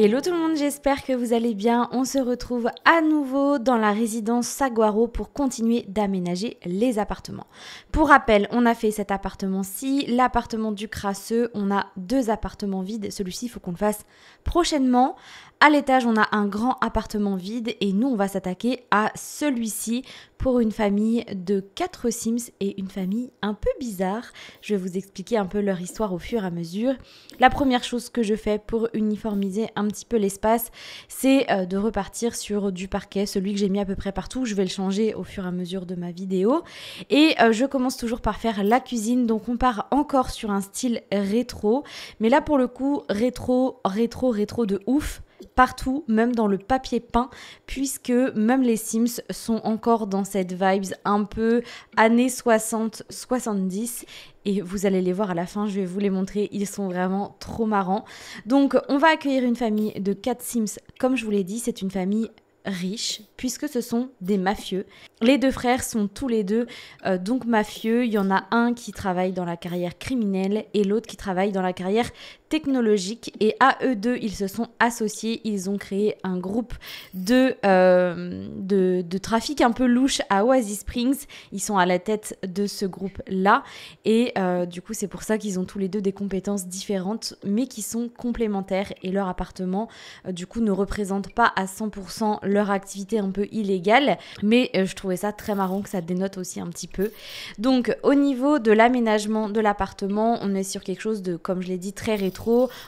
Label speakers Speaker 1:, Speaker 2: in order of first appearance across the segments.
Speaker 1: Hello tout le monde, j'espère que vous allez bien. On se retrouve à nouveau dans la résidence Saguaro pour continuer d'aménager les appartements. Pour rappel, on a fait cet appartement-ci, l'appartement du Crasseux. On a 2 appartements vides. Celui-ci, il faut qu'on le fasse prochainement. À l'étage, on a un grand appartement vide et nous, on va s'attaquer à celui-ci pour une famille de 4 Sims et une famille un peu bizarre. Je vais vous expliquer un peu leur histoire au fur et à mesure. La première chose que je fais pour uniformiser un petit peu l'espace, c'est de repartir sur du parquet, celui que j'ai mis à peu près partout. Je vais le changer au fur et à mesure de ma vidéo. Et je commence toujours par faire la cuisine, donc on part encore sur un style rétro. Mais là, pour le coup, rétro de ouf. Partout, même dans le papier peint, puisque même les Sims sont encore dans cette vibes un peu années 60-70. Et vous allez les voir à la fin, je vais vous les montrer, ils sont vraiment trop marrants. Donc on va accueillir une famille de 4 Sims, comme je vous l'ai dit, c'est une famille riche, puisque ce sont des mafieux. Les 2 frères sont tous les 2 donc mafieux. Il y en a un qui travaille dans la carrière criminelle et l'autre qui travaille dans la carrière technologique, et à eux 2 ils se sont associés, ils ont créé un groupe de trafic un peu louche à Oasis Springs. Ils sont à la tête de ce groupe là et du coup c'est pour ça qu'ils ont tous les 2 des compétences différentes mais qui sont complémentaires, et leur appartement du coup ne représente pas à 100% leur activité un peu illégale, mais je trouvais ça très marrant que ça dénote aussi un petit peu. Donc au niveau de l'aménagement de l'appartement, on est sur quelque chose de, comme je l'ai dit, très rétro.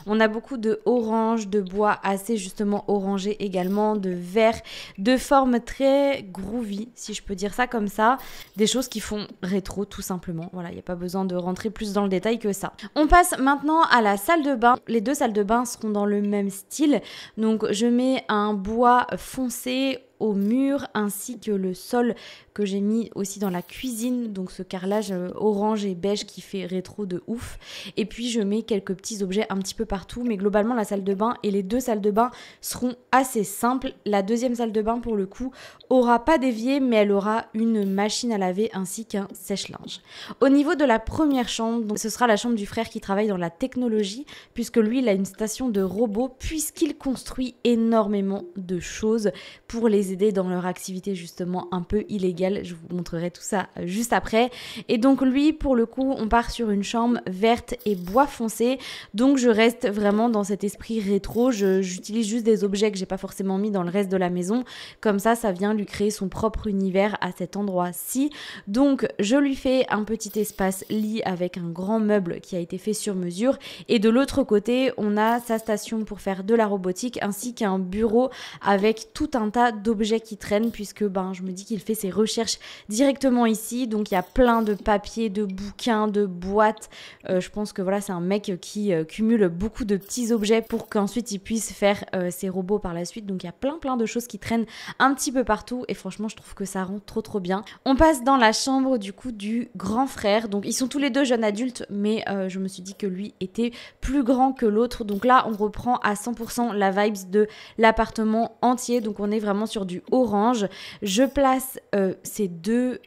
Speaker 1: On a beaucoup de orange, de bois assez justement orangé également, de vert, de forme très groovy, si je peux dire ça comme ça. Des choses qui font rétro tout simplement. Voilà, il n'y a pas besoin de rentrer plus dans le détail que ça. On passe maintenant à la salle de bain. Les 2 salles de bain seront dans le même style. Donc je mets un bois foncé au mur ainsi que le sol que j'ai mis aussi dans la cuisine, donc ce carrelage orange et beige qui fait rétro de ouf. Et puis je mets quelques petits objets un petit peu partout, mais globalement la salle de bain et les 2 salles de bain seront assez simples. La 2e salle de bain pour le coup aura pas d'évier, mais elle aura une machine à laver ainsi qu'un sèche-linge. Au niveau de la première chambre, donc ce sera la chambre du frère qui travaille dans la technologie, puisque lui il a une station de robots, puisqu'il construit énormément de choses pour les aider dans leur activité justement un peu illégale. Je vous montrerai tout ça juste après. Et donc lui, pour le coup, on part sur une chambre verte et bois foncé. Donc je reste vraiment dans cet esprit rétro. J'utilise juste des objets que j'ai pas forcément mis dans le reste de la maison. Comme ça vient lui créer son propre univers à cet endroit-ci. Donc je lui fais un petit espace lit avec un grand meuble qui a été fait sur mesure. Et de l'autre côté, on a sa station pour faire de la robotique ainsi qu'un bureau avec tout un tas d'objets qui traînent, puisque je me dis qu'il fait ses recherches directement ici. Donc il y a plein de papiers, de bouquins, de boîtes. Je pense que voilà, c'est un mec qui cumule beaucoup de petits objets pour qu'ensuite il puisse faire ses robots par la suite. Donc il y a plein de choses qui traînent un petit peu partout et franchement je trouve que ça rend trop bien. On passe dans la chambre du coup du grand frère. Donc ils sont tous les 2 jeunes adultes, mais je me suis dit que lui était plus grand que l'autre. Donc là on reprend à 100% la vibes de l'appartement entier. Donc on est vraiment sur du orange. Je place ces deux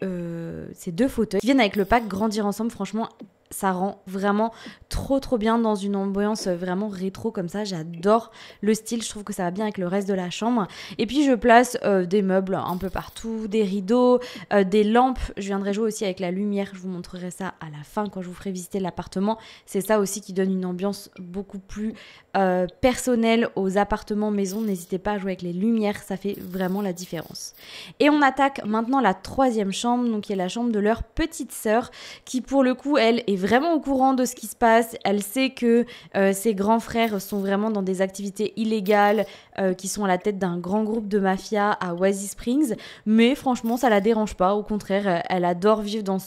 Speaker 1: fauteuils qui viennent avec le pack Grandir Ensemble. Franchement, ça rend vraiment trop bien dans une ambiance vraiment rétro comme ça. J'adore le style, je trouve que ça va bien avec le reste de la chambre. Et puis je place des meubles un peu partout, des rideaux, des lampes. Je viendrai jouer aussi avec la lumière, je vous montrerai ça à la fin quand je vous ferai visiter l'appartement. C'est ça aussi qui donne une ambiance beaucoup plus personnelle aux appartements maison. N'hésitez pas à jouer avec les lumières, ça fait vraiment la différence. Et on attaque maintenant la 3e chambre, donc qui est la chambre de leur petite sœur, qui pour le coup elle est vraiment au courant de ce qui se passe. Elle sait que ses grands frères sont vraiment dans des activités illégales, qui sont à la tête d'un grand groupe de mafia à Oasis Springs, mais franchement ça la dérange pas, au contraire elle adore vivre dans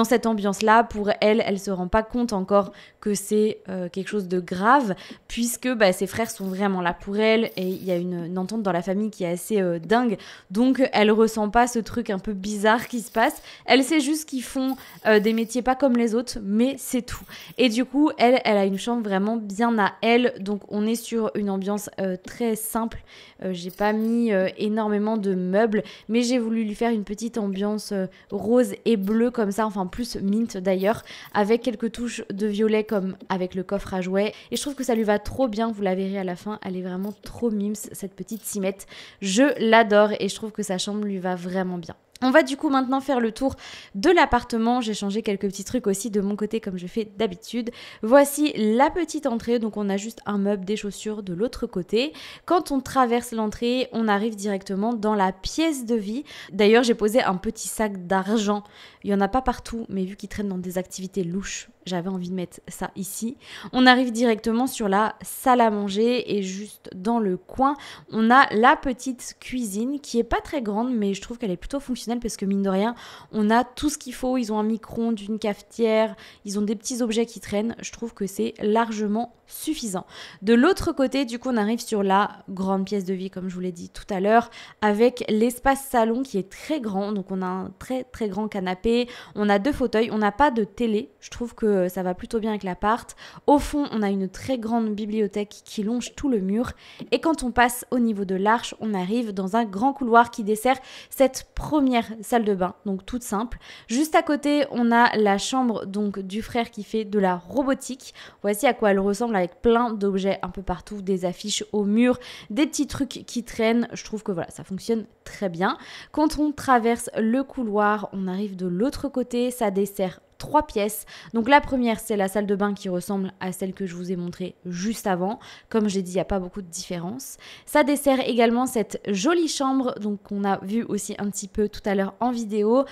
Speaker 1: cette ambiance là. Pour elle se rend pas compte encore que c'est quelque chose de grave, puisque ses frères sont vraiment là pour elle et il y a une entente dans la famille qui est assez dingue, donc elle ressent pas ce truc un peu bizarre qui se passe. Elle sait juste qu'ils font des métiers pas comme les autres, mais c'est tout. Et du coup, elle a une chambre vraiment bien à elle, donc on est sur une ambiance très simple. J'ai pas mis énormément de meubles, mais j'ai voulu lui faire une petite ambiance rose et bleue comme ça, enfin plus mint d'ailleurs, avec quelques touches de violet comme avec le coffre à jouets. Et je trouve que ça lui va trop bien, vous la verrez à la fin, elle est vraiment trop mimes, cette petite Simette. Je l'adore et je trouve que sa chambre lui va vraiment bien. On va du coup maintenant faire le tour de l'appartement. J'ai changé quelques petits trucs aussi de mon côté comme je fais d'habitude. Voici la petite entrée. Donc on a juste un meuble, des chaussures de l'autre côté. Quand on traverse l'entrée, on arrive directement dans la pièce de vie. D'ailleurs, j'ai posé un petit sac d'argent. Il n'y en a pas partout, mais vu qu'il traîne dans des activités louches, j'avais envie de mettre ça ici. On arrive directement sur la salle à manger et juste dans le coin, on a la petite cuisine qui est pas très grande, mais je trouve qu'elle est plutôt fonctionnelle parce que mine de rien, on a tout ce qu'il faut. Ils ont un micro-ondes, une cafetière, ils ont des petits objets qui traînent. Je trouve que c'est largement suffisant. De l'autre côté, du coup, on arrive sur la grande pièce de vie, comme je vous l'ai dit tout à l'heure, avec l'espace salon qui est très grand. Donc, on a un très très grand canapé, on a 2 fauteuils, on n'a pas de télé. Je trouve que ça va plutôt bien avec l'appart. Au fond, on a une très grande bibliothèque qui longe tout le mur. Et quand on passe au niveau de l'arche, on arrive dans un grand couloir qui dessert cette première salle de bain, donc toute simple. Juste à côté, on a la chambre donc du frère qui fait de la robotique. Voici à quoi elle ressemble avec plein d'objets un peu partout, des affiches au mur, des petits trucs qui traînent. Je trouve que voilà, ça fonctionne très bien. Quand on traverse le couloir, on arrive de l'autre côté, ça dessert 3 pièces. Donc la première, c'est la salle de bain qui ressemble à celle que je vous ai montrée juste avant. Comme j'ai dit, il n'y a pas beaucoup de différence. Ça dessert également cette jolie chambre, donc qu'on a vu aussi un petit peu tout à l'heure en vidéo.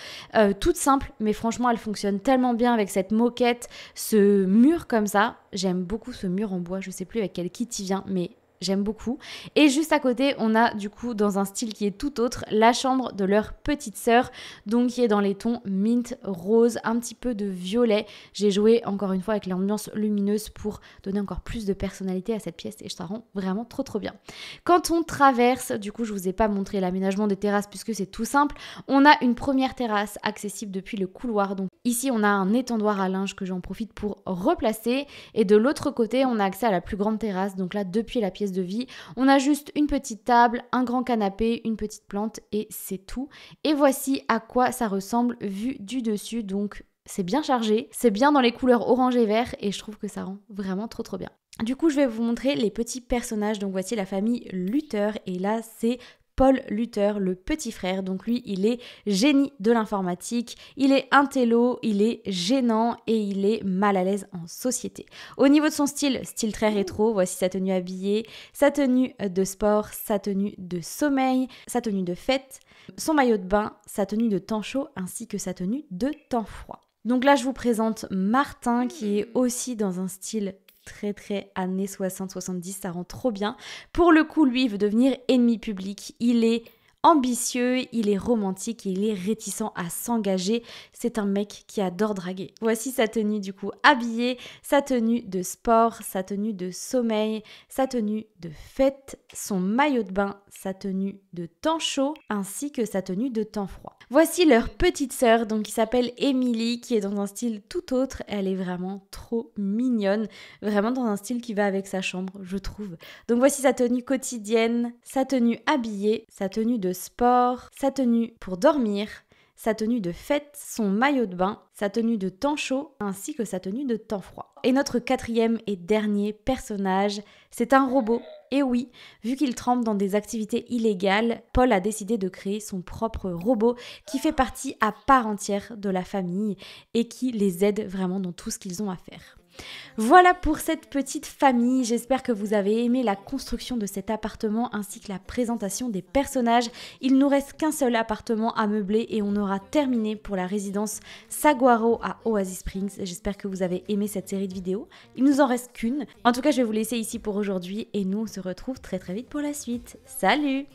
Speaker 1: Toute simple, mais franchement, elle fonctionne tellement bien avec cette moquette, ce mur comme ça. J'aime beaucoup ce mur en bois, je sais plus avec quel kit il vient, mais j'aime beaucoup. Et juste à côté, on a du coup, dans un style qui est tout autre, la chambre de leur petite sœur, donc qui est dans les tons mint, rose, un petit peu de violet. J'ai joué encore une fois avec l'ambiance lumineuse pour donner encore plus de personnalité à cette pièce et ça rend vraiment trop trop bien. Quand on traverse, du coup, je vous ai pas montré l'aménagement des terrasses puisque c'est tout simple. On a une première terrasse accessible depuis le couloir. Donc ici, on a un étendoir à linge que j'en profite pour replacer. Et de l'autre côté, on a accès à la plus grande terrasse. Donc là, depuis la pièce de vie, on a juste une petite table, un grand canapé, une petite plante et c'est tout. Et voici à quoi ça ressemble vu du dessus. Donc c'est bien chargé, c'est bien dans les couleurs orange et vert et je trouve que ça rend vraiment trop trop bien. Du coup, je vais vous montrer les petits personnages. Donc voici la famille Luther et là c'est Paul Luther, le petit frère. Donc lui, il est génie de l'informatique, il est intello, il est gênant et il est mal à l'aise en société. Au niveau de son style très rétro, voici sa tenue habillée, sa tenue de sport, sa tenue de sommeil, sa tenue de fête, son maillot de bain, sa tenue de temps chaud ainsi que sa tenue de temps froid. Donc là, je vous présente Martin qui est aussi dans un style très très années 60-70, ça rend trop bien. Pour le coup, lui, il veut devenir ennemi public. Il est ambitieux, il est romantique, il est réticent à s'engager. C'est un mec qui adore draguer. Voici sa tenue du coup habillée, sa tenue de sport, sa tenue de sommeil, sa tenue de fête, son maillot de bain, sa tenue de temps chaud, ainsi que sa tenue de temps froid. Voici leur petite sœur, donc qui s'appelle Emily, qui est dans un style tout autre. Elle est vraiment trop mignonne, vraiment dans un style qui va avec sa chambre, je trouve. Donc voici sa tenue quotidienne, sa tenue habillée, sa tenue de sport, sa tenue pour dormir, sa tenue de fête, son maillot de bain, sa tenue de temps chaud, ainsi que sa tenue de temps froid. Et notre quatrième et dernier personnage, c'est un robot. Et oui, vu qu'il trempe dans des activités illégales, Paul a décidé de créer son propre robot qui fait partie à part entière de la famille et qui les aide vraiment dans tout ce qu'ils ont à faire. Voilà pour cette petite famille, j'espère que vous avez aimé la construction de cet appartement ainsi que la présentation des personnages. Il nous reste qu'un seul appartement à meubler et on aura terminé pour la résidence Saguaro à Oasis Springs. J'espère que vous avez aimé cette série de vidéos, il nous en reste qu'une. En tout cas, je vais vous laisser ici pour aujourd'hui et nous on se retrouve très très vite pour la suite. Salut!